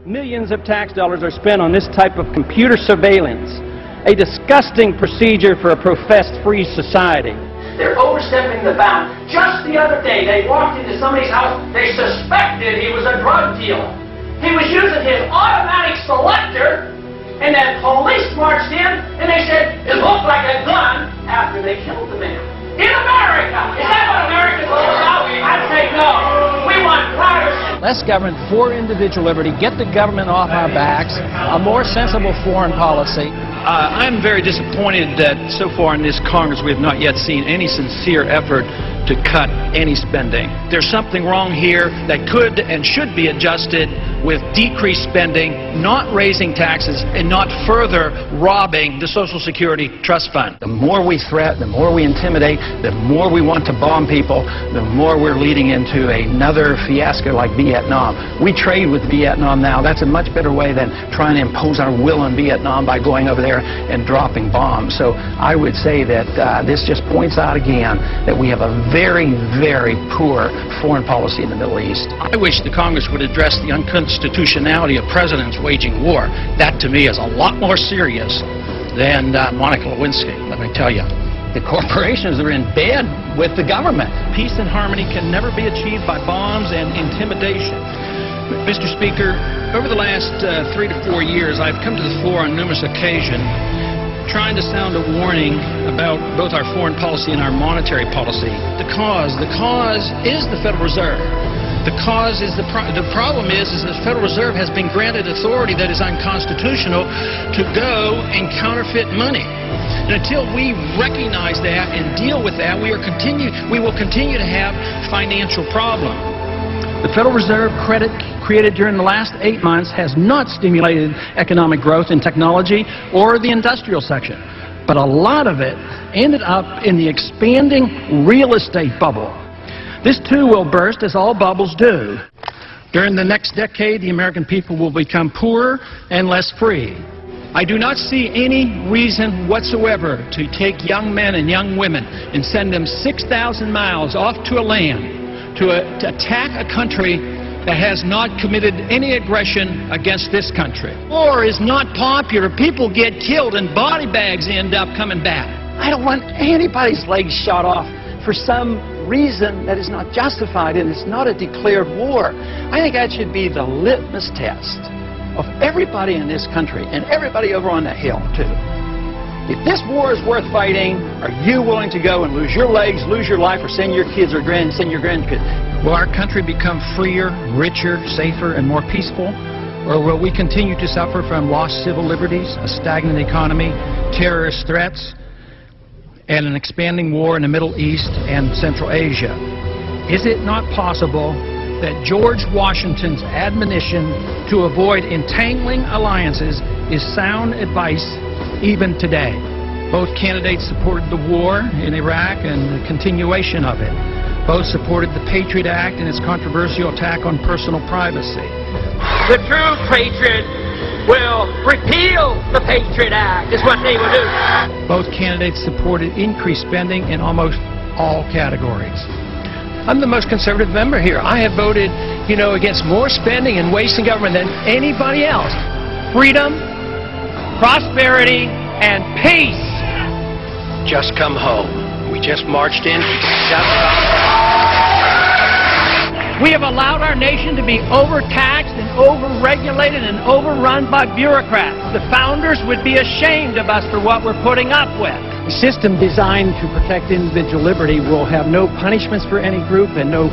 Millions of tax dollars are spent on this type of computer surveillance, a disgusting procedure for a professed free society. They're overstepping the bound. Just the other day, they walked into somebody's house. They suspected he was a drug dealer. He was using his automatic selector, and then police marched in, and they said it looked like a gun after they killed the man. In America! Is that what America's all about? I'd say no. We want privacy. Less government for individual liberty, get the government off our backs, a more sensible foreign policy. I'm very disappointed that so far in this Congress we have not yet seen any sincere effort to cut any spending. There's something wrong here that could and should be adjusted with decreased spending, not raising taxes, and not further robbing the Social Security Trust Fund. The more we threaten, the more we intimidate, the more we want to bomb people, the more we're leading into another fiasco like Vietnam. We trade with Vietnam now. That's a much better way than trying to impose our will on Vietnam by going over there and dropping bombs. So I would say that this just points out again that we have a very, very poor foreign policy in the Middle East. I wish the Congress would address the unconstitutionality of presidents waging war. That, to me, is a lot more serious than Monica Lewinsky, let me tell you. The corporations are in bed with the government. Peace and harmony can never be achieved by bombs and intimidation. Mr. Speaker, over the last 3 to 4 years, I've come to the floor on numerous occasions trying to sound a warning about both our foreign policy and our monetary policy. The cause is the Federal Reserve. The cause is the problem is the Federal Reserve has been granted authority that is unconstitutional to go and counterfeit money. And until we recognize that and deal with that, we will continue to have financial problems. The Federal Reserve credit created during the last 8 months has not stimulated economic growth in technology or the industrial section, but a lot of it ended up in the expanding real estate bubble. This too will burst, as all bubbles do. During the next decade, the American people will become poorer and less free. I do not see any reason whatsoever to take young men and young women and send them 6,000 miles off to a land to attack a country that has not committed any aggression against this country. War is not popular. People get killed and body bags end up coming back. I don't want anybody's legs shot off for some reason that is not justified, and it's not a declared war. I think that should be the litmus test of everybody in this country and everybody over on the Hill, too. If this war is worth fighting, are you willing to go and lose your legs, lose your life, or send your kids or send your grandkids? Will our country become freer, richer, safer, and more peaceful? Or will we continue to suffer from lost civil liberties, a stagnant economy, terrorist threats, and an expanding war in the Middle East and Central Asia? Is it not possible that George Washington's admonition to avoid entangling alliances is sound advice even today? Both candidates supported the war in Iraq and the continuation of it. Both supported the Patriot Act and its controversial attack on personal privacy. The true patriot will repeal the Patriot Act, is what they will do. Both candidates supported increased spending in almost all categories. I'm the most conservative member here. I have voted, against more spending and wasting government than anybody else. Freedom, prosperity, and peace. Just come home. We just marched in. We have allowed our nation to be overtaxed and overregulated and overrun by bureaucrats. The founders would be ashamed of us for what we're putting up with. A system designed to protect individual liberty will have no punishments for any group and no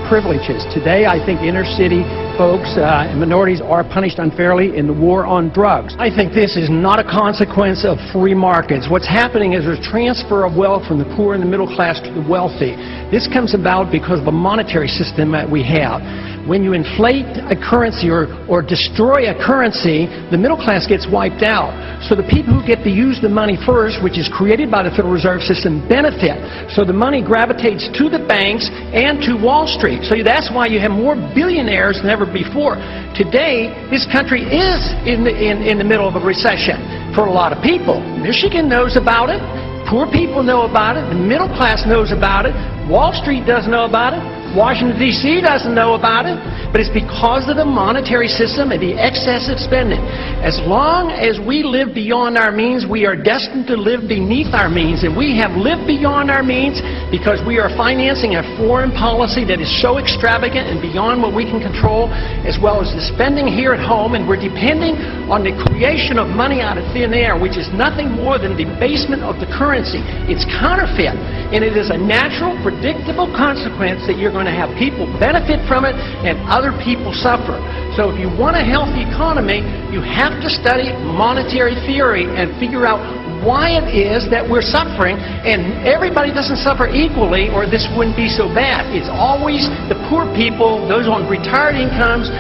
privileges. Today, I think inner city folks and minorities are punished unfairly in the war on drugs. I think this is not a consequence of free markets. What's happening is there's transfer of wealth from the poor and the middle class to the wealthy. This comes about because of the monetary system that we have. When you inflate a currency or destroy a currency, the middle class gets wiped out. So the people who get to use the money first, which is created by the Federal Reserve System, benefit. So the money gravitates to the banks and to Wall Street. So that's why you have more billionaires than ever before. Today, this country is in the middle of a recession for a lot of people. Michigan knows about it. Poor people know about it. The middle class knows about it. Wall Street doesn't know about it. Washington, D.C. doesn't know about it, but it's because of the monetary system and the excessive spending. As long as we live beyond our means, we are destined to live beneath our means, and we have lived beyond our means because we are financing a foreign policy that is so extravagant and beyond what we can control, as well as the spending here at home, and we're depending on the creation of money out of thin air, which is nothing more than debasement of the currency. It's counterfeit, and it is a natural, predictable consequence that you're going to have people benefit from it and other people suffer. So if you want a healthy economy, you have to study monetary theory and figure out why it is that we're suffering, and everybody doesn't suffer equally or this wouldn't be so bad. It's always the poor people, those on retired incomes,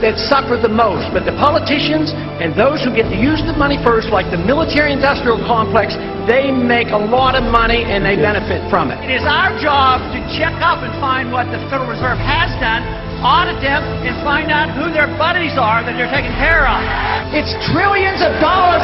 that suffer the most. But the politicians and those who get to use the money first, like the military-industrial complex, they make a lot of money and they benefit from it. It is our job to check up and find what the Federal Reserve has done, audit them, and find out who their buddies are that they're taking care of. It's trillions of dollars